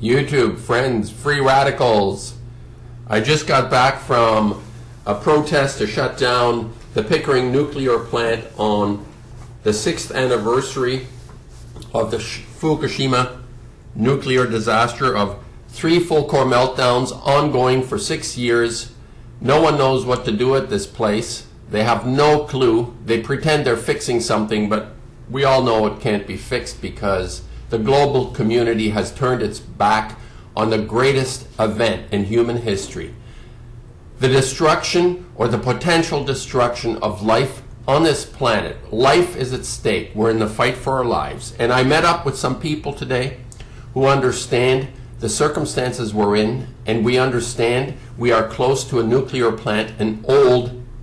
YouTube, friends, free radicals. I just got back from a protest to shut down the Pickering nuclear plant on the 6th anniversary of the Fukushima nuclear disaster, of 3 full core meltdowns ongoing for 6 years. No one knows what to do at this place. They have no clue. They pretend they're fixing something, but we all know it can't be fixed because the global community has turned its back on the greatest event in human history. The destruction, or the potential destruction, of life on this planet. Life is at stake. We're in the fight for our lives. And I met up with some people today who understand the circumstances we're in, and we understand we are close to a nuclear plant, an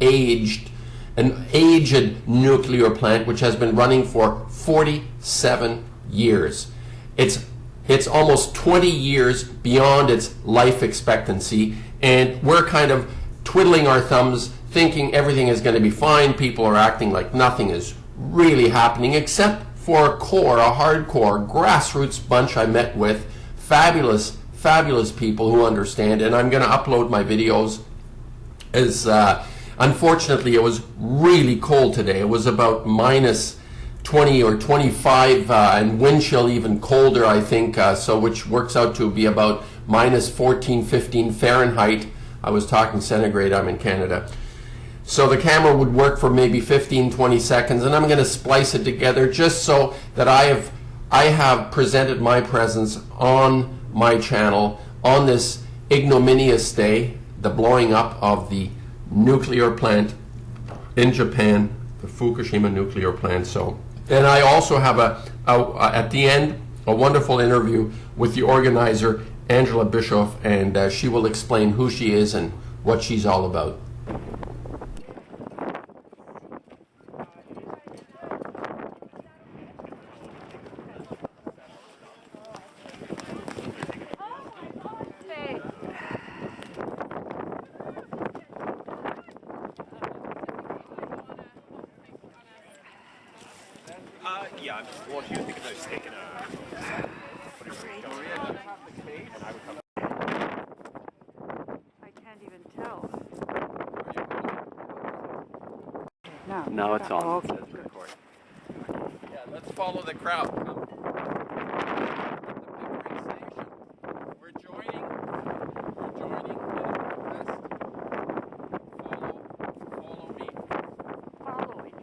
aged nuclear plant which has been running for 47 years. It's almost 20 years beyond its life expectancy, and we're kind of twiddling our thumbs thinking everything is going to be fine. People are acting like nothing is really happening, except for a hardcore grassroots bunch I met with. Fabulous people who understand, and I'm going to upload my videos. Unfortunately, it was really cold today. It was about minus 20 or 25, and wind chill even colder, I think, so which works out to be about minus 14, 15 Fahrenheit. I was talking centigrade, I'm in Canada. So the camera would work for maybe 15, 20 seconds, and I'm going to splice it together just so that I have presented my presence on my channel on this ignominious day, the blowing up of the nuclear plant in Japan, the Fukushima nuclear plant. So, and I also have at the end a wonderful interview with the organizer, Angela Bischoff, and she will explain who she is and what she's all about. Yeah, well, she was thinking about taking I can't even tell. No, it's on. Oh, It says record. Yeah, let's follow the crowd. We're joining follow me. following.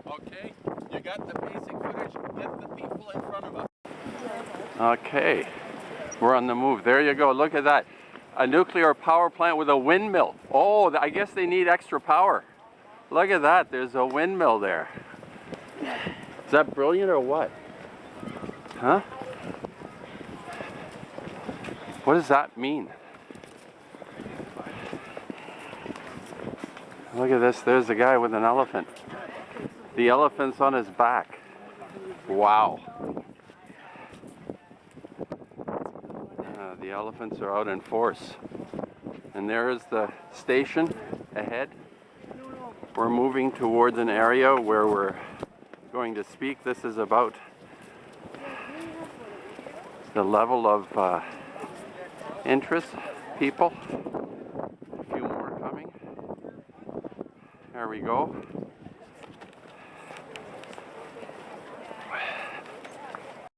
Okay, you got the basic footage. Get the people in front of us. Okay, we're on the move. There you go. Look at that. A nuclear power plant with a windmill. Oh, I guess they need extra power. Look at that. There's a windmill there. Is that brilliant or what? Huh? What does that mean? Look at this. There's a guy with an elephant. The elephant's on his back. Wow. The elephants are out in force. And there is the station ahead. We're moving towards an area where we're going to speak. This is about the level of interest, people. A few more coming. There we go.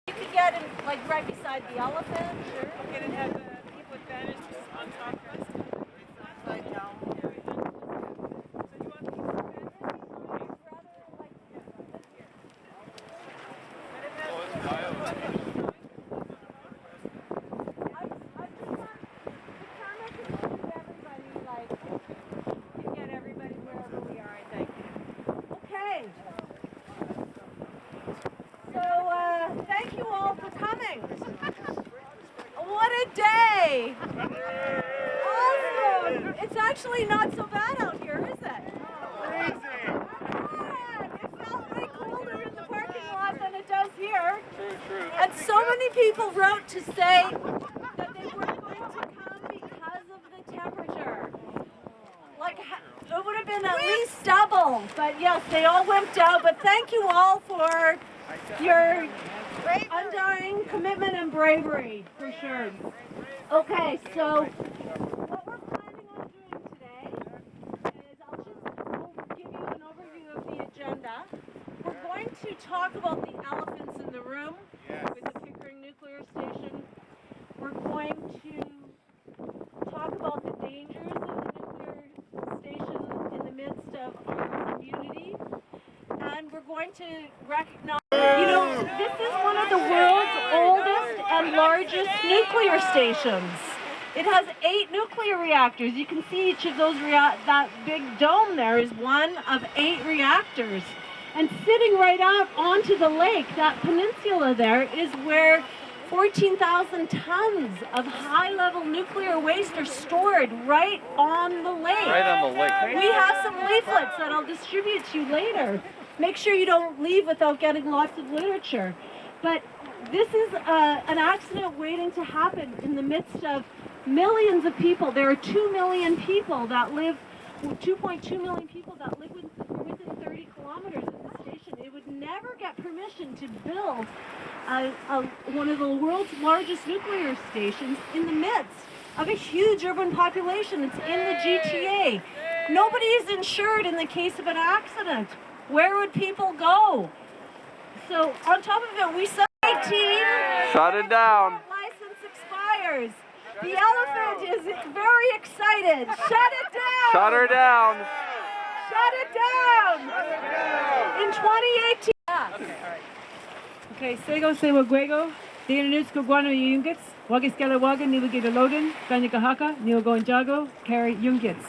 You could get in, like, right beside the elephant. Sure. Okay, and have the people advantage on top first. Upside down. So do you want these get everybody wherever we are, I think. Okay. So, thank you all for coming. What a day! Awesome! It's actually not so bad out here, is it? Freezing! It felt way colder in the parking lot than it does here. True. And so many people wrote to say that they weren't going to come because of the temperature. Like, it would have been at least double. But yes, they all wimped out. But thank you all for your undying commitment and bravery, for sure. Okay, so what we're planning on doing today is I'll give you an overview of the agenda. We're going to talk about the elephants in the room with the Pickering nuclear station. We're going to talk about the dangers of the nuclear station in the midst of our community. And we're going to recognize, this is one of the world's oldest and largest nuclear stations. It has 8 nuclear reactors. You can see each of those, that big dome there is one of 8 reactors. And sitting right out onto the lake, that peninsula there, is where 14,000 tons of high-level nuclear waste are stored right on the lake. Right on the lake. We have some leaflets that I'll distribute to you later. Make sure you don't leave without getting lots of literature. But this is an accident waiting to happen in the midst of millions of people. There are 2 million people that live, 2.2 million people that live within 30 kilometers of the station. It would never get permission to build one of the world's largest nuclear stations in the midst of a huge urban population. It's in the GTA. Nobody is insured in the case of an accident. Where would people go? So on top of it, we saw 18. Shut it down. License expires. The elephant is very excited. Shut it down. Shut her down. Shut it down. In 2018. Okay, Sego Sewa Guego, the Inanutsko Guano Yungits, Wagiskela Wagan, Nilagita Logan, Ganyakahaka, Nilgo Jago, Carrie Jungits.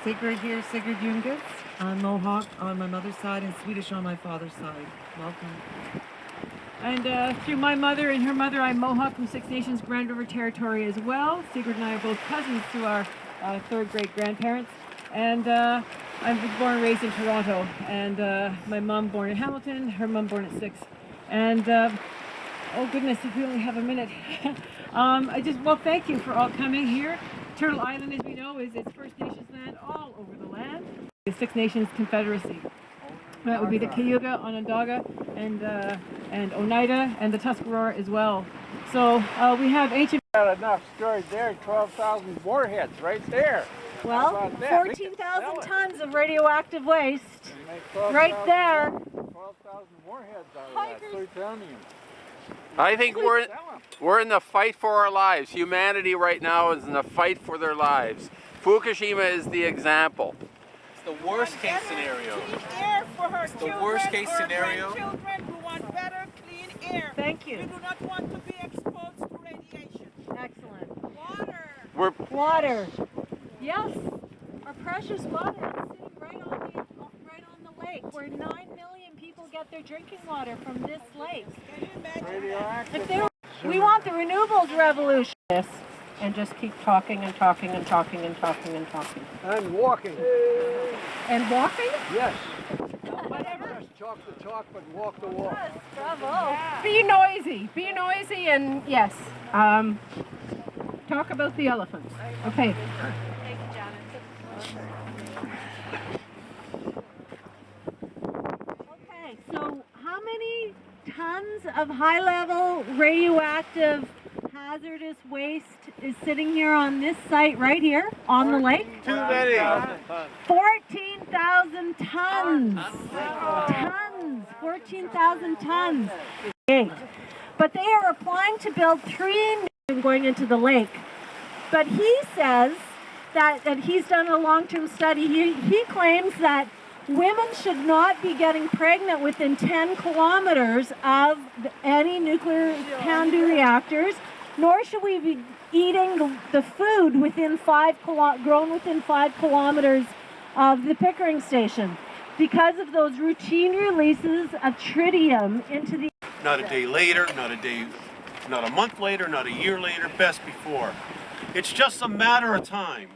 Sigrid here, Sigrid Jungits. I'm Mohawk on my mother's side and Swedish on my father's side. Welcome. And through my mother and her mother, I'm Mohawk from Six Nations Grand River Territory as well. Sigrid and I are both cousins through our third great grandparents. And I was born and raised in Toronto. And my mom born in Hamilton, her mom born at 6. And oh goodness, if we only have a minute. Thank you for all coming here. Turtle Island, as we know, is its First Nations land all over the land. The Six Nations Confederacy. That would be the Cayuga, Onondaga, and Oneida, and the Tuscarora as well. So we have ancient... Got enough stored there, 12,000 warheads right there. Well, 14,000 tons of radioactive waste right there. 12,000 warheads out of that, plutonium. I think we're in the fight for our lives. Humanity right now is in the fight for their lives. Fukushima is the example. The worst case scenario. Clean air for her the worst case scenario. Children who want better clean air. Thank you. We do not want to be exposed to radiation. Excellent. Water. Water. Yes. Our precious water is sitting right on the lake, where 9 million people get their drinking water from this lake. Can you imagine? We want the renewables revolution. And just keep talking and talking and talking and talking and talking. And walking. And walking? Yes. Whatever. Just talk the talk, but walk the walk. Yes, bravo. Be noisy, and yes. Talk about the elephants. Okay. Thank you, Janet. Okay, so how many tons of high-level radioactive hazardous waste is sitting here on this site right here on the lake? Too many. 14,000 tons. 14,000 tons. But they are applying to build 3 going into the lake. But he says that he's done a long-term study. He claims that women should not be getting pregnant within 10 kilometers of any nuclear CANDU reactors, nor should we be eating the food within grown within 5 kilometers of the Pickering station because of those routine releases of tritium into the... Not a day later, not a month later, not a year later, best before. It's just a matter of time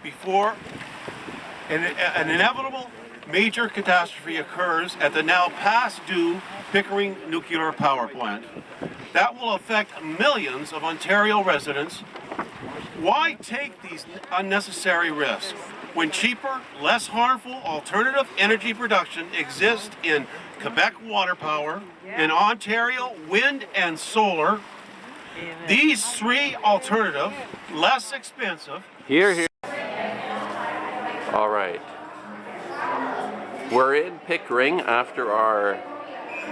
before an inevitable major catastrophe occurs at the now past due Pickering nuclear power plant. That will affect millions of Ontario residents. Why take these unnecessary risks? when cheaper, less harmful alternative energy production exists in Quebec water power, in Ontario wind and solar. These three alternative, less expensive. Here. All right. We're in Pickering after our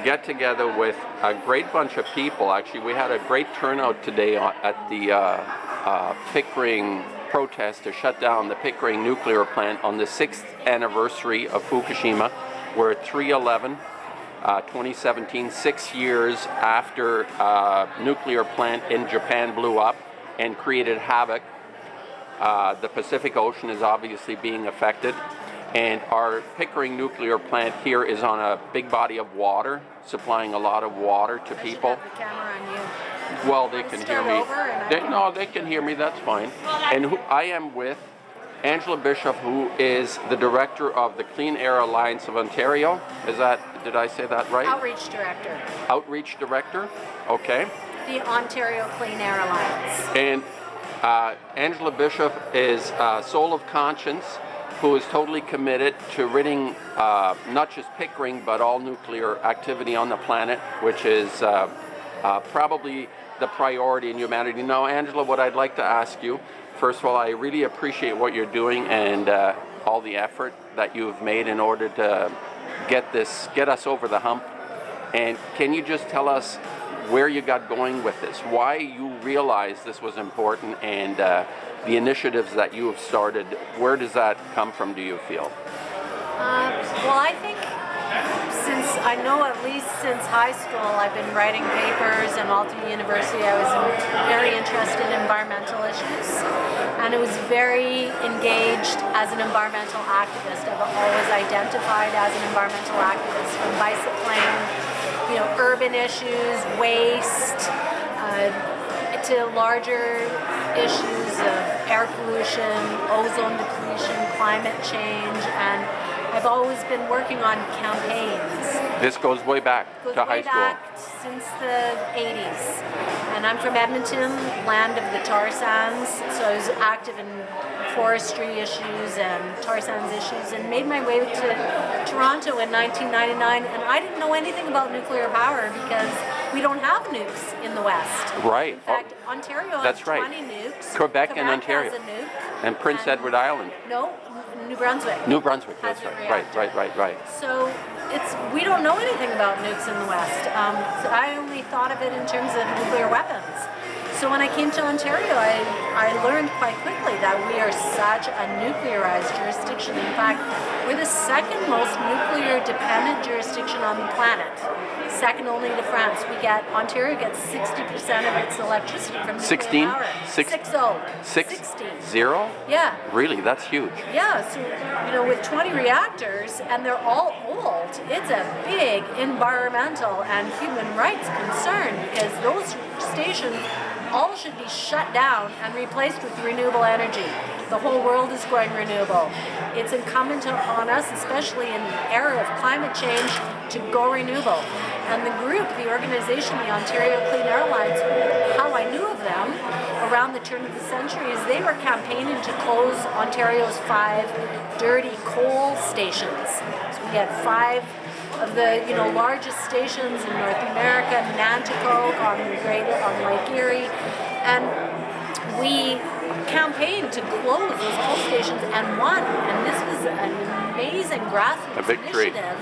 get together with a great bunch of people. Actually, we had a great turnout today at the Pickering protest to shut down the Pickering nuclear plant on the 6th anniversary of Fukushima. We're at 3/11, 2017, 6 years after nuclear plant in Japan blew up and created havoc. The Pacific Ocean is obviously being affected. And our Pickering nuclear plant here is on a big body of water, supplying a lot of water to people. Have the camera on you. Well, they can hear me. They can hear me, that's fine. And I am with Angela Bischoff, who is the director of the Clean Air Alliance of Ontario. Did I say that right? Outreach director. Outreach director, okay. The Ontario Clean Air Alliance. And Angela Bischoff is Soul of Conscience, who is totally committed to ridding not just Pickering, but all nuclear activity on the planet, which is probably the priority in humanity. Now, Angela, what I'd like to ask you, first of all, I really appreciate what you're doing and all the effort that you've made in order to get us over the hump. And can you just tell us where you got going with this, why you realized this was important, and the initiatives that you have started? Where does that come from, do you feel? Well, I think at least since high school, I've been writing papers, and all through university I was very interested in environmental issues, and I was very engaged as an environmental activist. I've always identified as an environmental activist, from bicycling, urban issues, waste, to larger issues of air pollution, ozone depletion, climate change, and I've always been working on campaigns. This goes way back to high school. Back since the 80s. And I'm from Edmonton, land of the tar sands, so I was active in forestry issues and tar sands issues, and made my way to Toronto in 1999, and I didn't know anything about nuclear power because we don't have nukes in the West. Right. In fact, Ontario has 20 nukes. Quebec and Ontario. Has a nuke. And Prince Edward Island. No, New Brunswick. New Brunswick, that's has a right. Right. So we don't know anything about nukes in the West. So I only thought of it in terms of nuclear weapons. So when I came to Ontario, I learned quite quickly that we are such a nuclearized jurisdiction. In fact, we're the second most nuclear-dependent jurisdiction on the planet, second only to France. Ontario gets 60% of its electricity from nuclear power. 60. 0? Yeah. Really, that's huge. Yeah, so with 20 reactors, and they're all old, it's a big environmental and human rights concern, because those stations all should be shut down and replaced with renewable energy. The whole world is going renewable. It's incumbent upon us, especially in the era of climate change, to go renewable. And the organization, the Ontario Clean Air Alliance, how I knew of them around the turn of the century is they were campaigning to close Ontario's 5 dirty coal stations. So we had 5 of the largest stations in North America, Nanticoke on Lake Erie, and we campaigned to close those coal stations and won. And this was an amazing grassroots initiative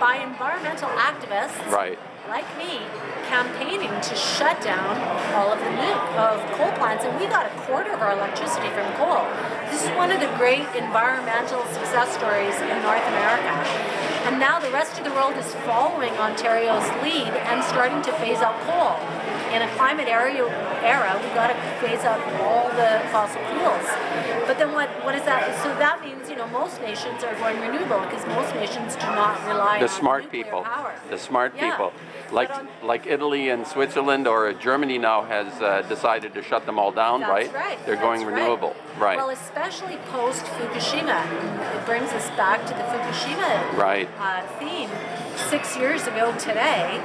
by environmental activists like me, campaigning to shut down all of the coal plants, and we got a quarter of our electricity from coal. This is one of the great environmental success stories in North America. And now the rest of the world is following Ontario's lead and starting to phase out coal. In a climate era, we got to phase out all the fossil fuels. But then what is that? So that means most nations are going renewable, because most nations do not rely on nuclear power. The smart people, like Italy and Switzerland or Germany now has decided to shut them all down. That's right. They're going renewable. Right. Well, especially post Fukushima. It brings us back to the Fukushima theme. 6 years ago today,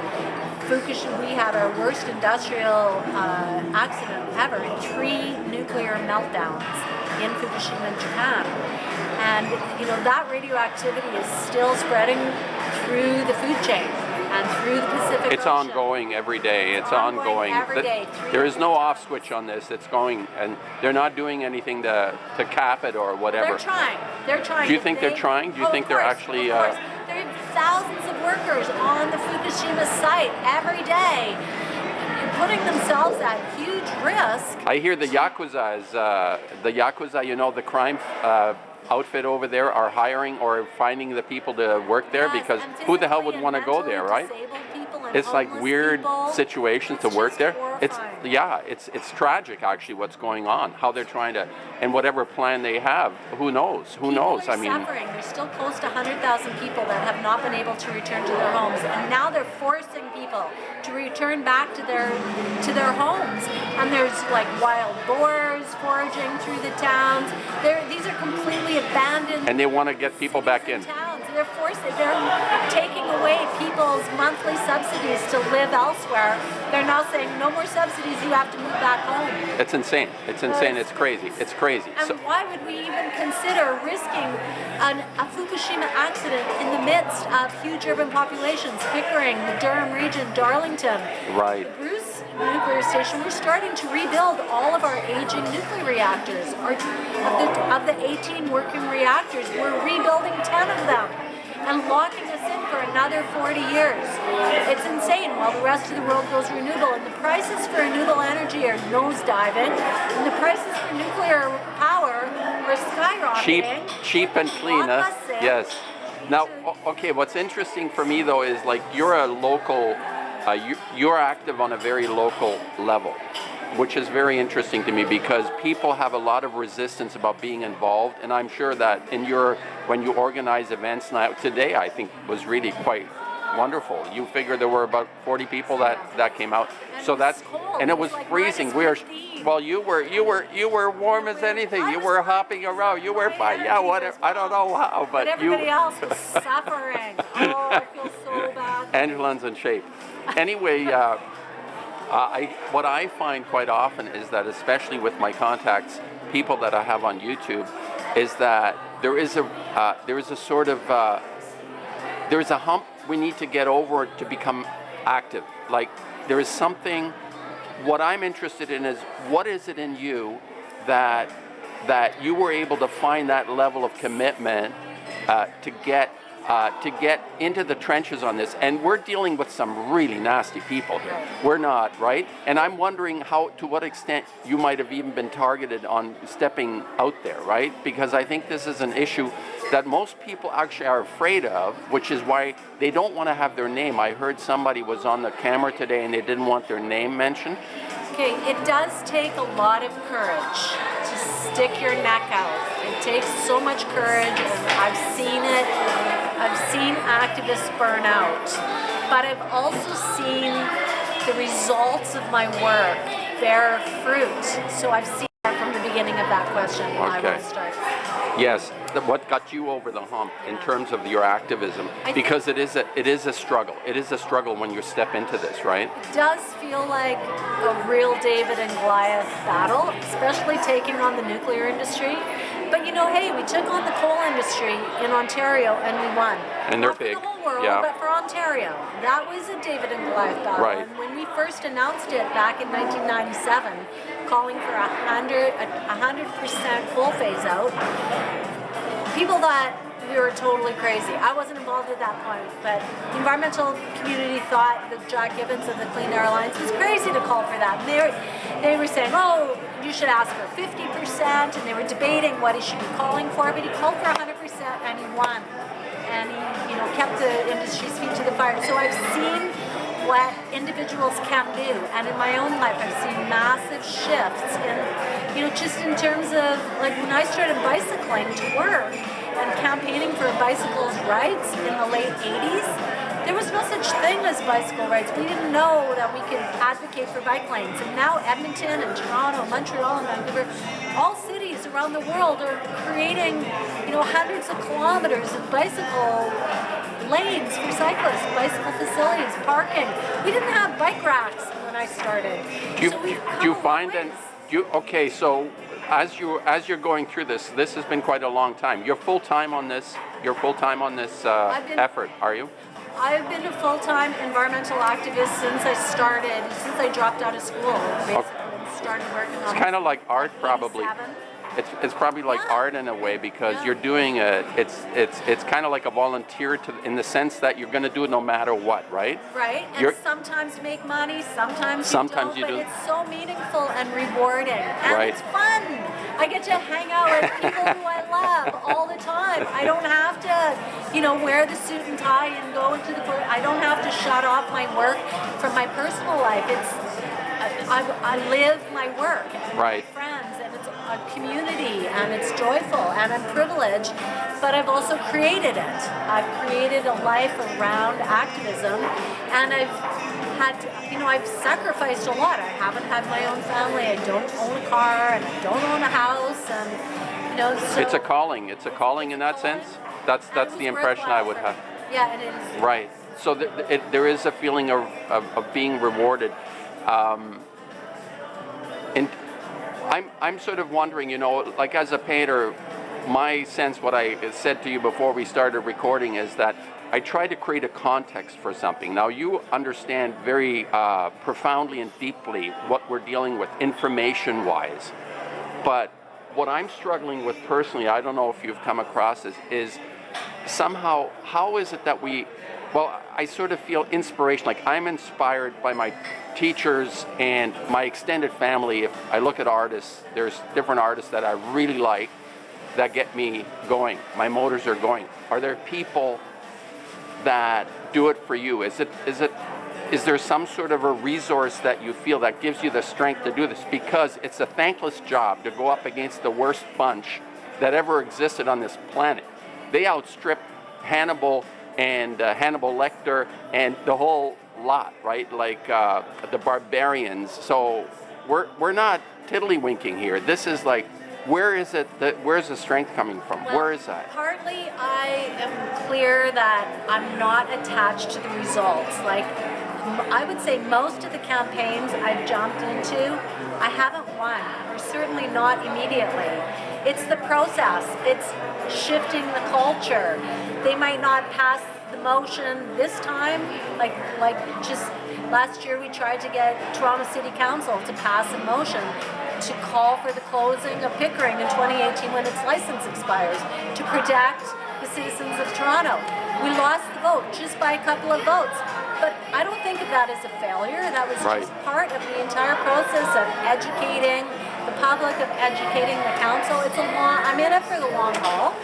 we had our worst industrial accident ever, 3 nuclear meltdowns in Fukushima, Japan. And that radioactivity is still spreading through the food chain and through the Pacific It's Ocean. ongoing every day. It's ongoing every day. There is no off switch on this. It's going, and they're not doing anything to cap it or whatever. They're trying. They're trying. Do you think they're trying? Do you think they're actually? Of course. There are thousands of workers on the Fukushima site every day, putting themselves at huge risk. I hear the Yakuza the crime outfit over there are hiring or finding the people to work there, because who the hell would want to go there, right? It's like weird situations to work there. It's tragic actually what's going on, how they're trying to, and whatever plan they have, who knows? Who knows? I mean, suffering. There's still close to 100,000 people that have not been able to return to their homes, and now they're forcing people to return back to their homes. And there's like wild boars foraging through the towns. These are completely abandoned. And they want to get people back in. Towns. They're taking away people's monthly subsidies to live elsewhere. They're now saying no more subsidies. You have to move back home. It's insane. It's insane. It's crazy. It's crazy. And why would we even consider risking a Fukushima accident in the midst of huge urban populations? Pickering, the Durham region, Darlington. Right. The Bruce nuclear station. We're starting to rebuild all of our aging nuclear reactors. Of the 18 working reactors, we're rebuilding 10 of them and locking us in for another 40 years. It's insane while the rest of the world goes renewable, and the prices for renewable energy are nosediving, and the prices for nuclear power are skyrocketing. Cheap and clean, huh? Yes. Now, okay, what's interesting for me though is like you're a local, you're active on a very local level, which is very interesting to me because people have a lot of resistance about being involved, and I'm sure that when you organize events now, today I think was really quite wonderful. You figure there were about 40 people that came out, and it was freezing. You were warm as anything. You were hopping around. You were fine. Yeah, whatever. I don't know how, but everybody else was suffering. Oh, I feel so bad. Angela's in shape. Anyway. What I find quite often is that, especially with my contacts, people that I have on YouTube, is that there is a sort of there is a hump we need to get over to become active. Like there is something. What I'm interested in is what is it in you that you were able to find that level of commitment to get into the trenches on this. And we're dealing with some really nasty people here. We're not, right? And I'm wondering to what extent you might have even been targeted on stepping out there, right? Because I think this is an issue that most people actually are afraid of, which is why they don't want to have their name. I heard somebody was on the camera today and they didn't want their name mentioned. Okay, it does take a lot of courage to stick your neck out. It takes so much courage, and I've seen it. I've seen activists burn out, but I've also seen the results of my work bear fruit. So I've seen that from the beginning of that question. Okay. I will start. Yes, what got you over the hump in terms of your activism? Because it is a struggle. It is a struggle when you step into this, right? It does feel like a real David and Goliath battle, especially taking on the nuclear industry. But hey, we took on the coal industry in Ontario and we won. And they're Not big. For the whole world, yeah. But for Ontario. That was a David and Goliath battle. Right. And when we first announced it back in 1997, calling for 100% coal phase out, people thought we were totally crazy. I wasn't involved at that point, but the environmental community thought that Jack Gibbons of the Clean Air Alliance was crazy to call for that. And they were saying, oh, you should ask for 50%, and they were debating what he should be calling for, but he called for 100% and he won. And he kept the industry's feet to the fire. So I've seen what individuals can do, and in my own life I've seen massive shifts in, just in terms of, like when I started bicycling to work and campaigning for bicycles' rights in the late 80s, there was no such thing as bicycle rights. We didn't know that we could advocate for bike lanes. And now Edmonton and Toronto, Montreal and Vancouver, all cities around the world are creating, hundreds of kilometers of bicycle lanes for cyclists, bicycle facilities, parking. We didn't have bike racks when I started. Do you find that? Okay, so as you're going through this, this has been quite a long time. You're full time on this. You're full time on this effort, are you? I've been a full-time environmental activist since I dropped out of school, basically, and started working on It's kind of like art, probably. 87. It's probably like Yeah. art in a way because Yeah. you're doing it. It's kind of like a volunteer in the sense that you're going to do it no matter what, right? Right, and You're- sometimes make money, sometimes Sometimes you you don't, do. but it's so meaningful and rewarding, and Right. it's fun. I get to hang out with people who I love all the time. I don't have to, wear the suit and tie and go into the court. I don't have to shut off my work from my personal life. I live my work and Right. my friends, and it's a community, and it's joyful, and I'm privileged, but I've also created it. I've created a life around activism, and I've sacrificed a lot. I haven't had my own family. I don't own a car, and I don't own a house, and so It's a calling. It's a calling in that sense. That's and it the was impression I worthwhile would for have. me. Yeah, it is. Right. So there is a feeling of being rewarded. And I'm sort of wondering, like as a painter, my sense, what I said to you before we started recording, is that I try to create a context for something. Now you understand very profoundly and deeply what we're dealing with information-wise, but what I'm struggling with personally, I don't know if you've come across this, is somehow, how is it that I sort of feel inspiration, like I'm inspired by my teachers and my extended family. If I look at artists, there's different artists that I really like that get me going. My motors are going. Are there people that do it for you? Is there some sort of a resource that you feel that gives you the strength to do this? Because it's a thankless job to go up against the worst bunch that ever existed on this planet. They outstrip Hannibal and Hannibal Lecter and the whole lot, right? Like the barbarians. So we're not tiddlywinking here. This is like, where's the strength coming from? Well, where is that? Partly, I am clear that I'm not attached to the results. Like, I would say most of the campaigns I've jumped into, I haven't won, or certainly not immediately. It's the process. It's shifting the culture. They might not pass the motion this time, like just last year we tried to get Toronto City Council to pass a motion to call for the closing of Pickering in 2018 when its license expires, to protect the citizens of Toronto. We lost the vote just by a couple of votes. But I don't think of that as a failure. That was Right. just part of the entire process of educating the public, of educating the council. I'm in it for the long haul.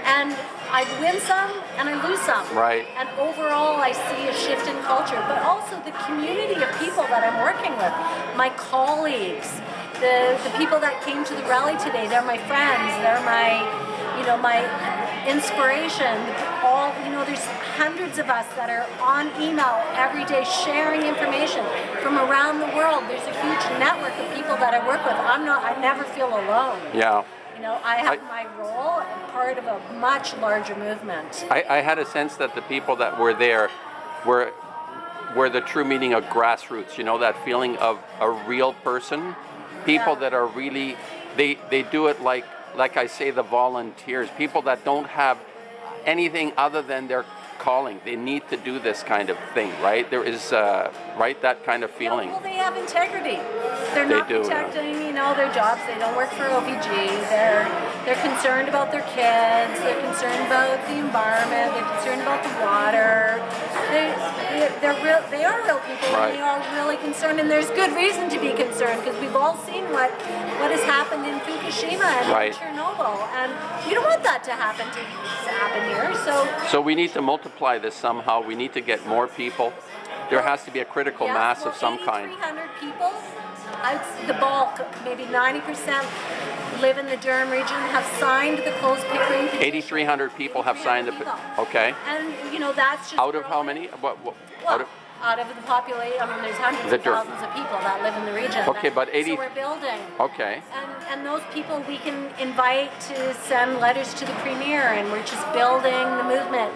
And I win some and I lose some. Right. And overall I see a shift in culture, but also the community of people that I'm working with, my colleagues, the people that came to the rally today, they're my friends, they're my inspiration. There's hundreds of us that are on email every day sharing information from around the world. There's a huge network of people that I work with. I never feel alone. Yeah. I have my role and part of a much larger movement. I had a sense that the people that were there were the true meaning of grassroots, that feeling of a real person, people that are really, they do it like I say, the volunteers, people that don't have anything other than their calling. They need to do this kind of thing, right? There is, that kind of feeling. Well, they have integrity. They're not protecting, their jobs. They don't work for OPG. They're concerned about their kids. They're concerned about the environment. They're concerned about the water. They are real people, right. And they are really concerned. And there's good reason to be concerned because we've all seen what has happened in Fukushima and right. in Chernobyl, and we don't want that to happen here. So we need to multiply this somehow. We need to get more people. There has to be a critical mass of some kind. 8,300 people. The bulk, maybe 90%, live in the Durham region, have signed the closed Pickering petition. 8,300 people have signed the petition. Okay. And that's just out of how many? Out of the population, there's hundreds of thousands of people that live in the region. Okay, but 80. So we're building. Okay. And those people we can invite to send letters to the premier, and we're just building the movement.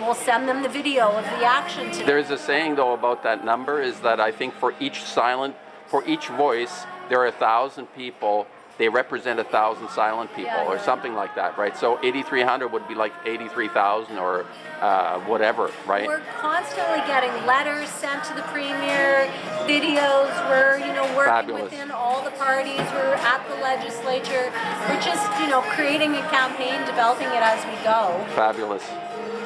We'll send them the video of the action today. There's a saying though about that number is that I think for each voice, there are 1,000 people they represent 1,000 silent people or something like that, right? So 8,300 would be like 83,000 or whatever, right? We're constantly getting letters sent to the premier, videos. We're, working Fabulous. within all the parties. We're at the legislature. We're just, creating a campaign, developing it as we go. Fabulous.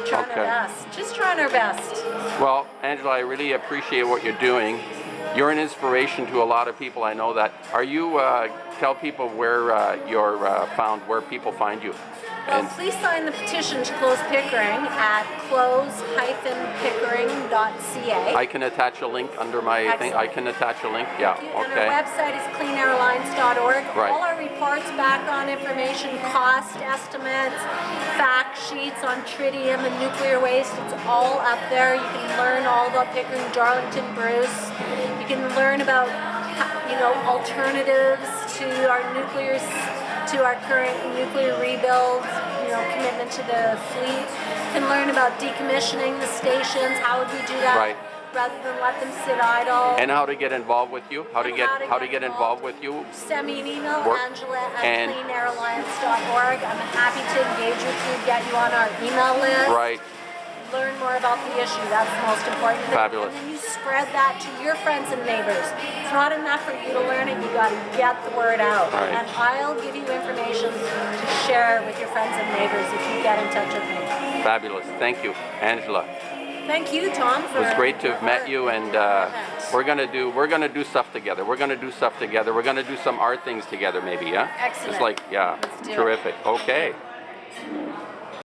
Trying our best. Just trying our best. Well, Angela, I really appreciate what you're doing. You're an inspiration to a lot of people. I know that. Are you, tell people where you're found, where people find you? Well, please sign the petition to close Pickering at close-pickering.ca. I can attach a link under my thing. I can attach a link. Yeah. And Okay. our website is cleanairalliance.org. Right. All our reports, background information, cost estimates, fact sheets on tritium and nuclear waste, it's all up there. You can learn all about Pickering, Darlington, Bruce. You can learn about, alternatives to our current nuclear rebuild, commitment to the fleet. You can learn about decommissioning the stations. How would we do that? Right. Rather than let them sit idle. And how to get involved with you? How to get involved with you? Send me an email, Work. Angela@cleanairalliance.org. I'm happy to engage with you, get you on our email list. Right. Learn more about the issue. That's the most important thing. Fabulous. And then you spread that to your friends and neighbors. It's not enough for you to learn it. You got to get the word out. Right. And I'll give you information to share with your friends and neighbors if you get in touch with me. Fabulous. Thank you, Angela. Thank you, Tom. It was great to have met you, and we're gonna do stuff together. We're gonna do stuff together. We're gonna do some art things together, maybe. Yeah. Excellent. Just like Let's do it. terrific. Okay.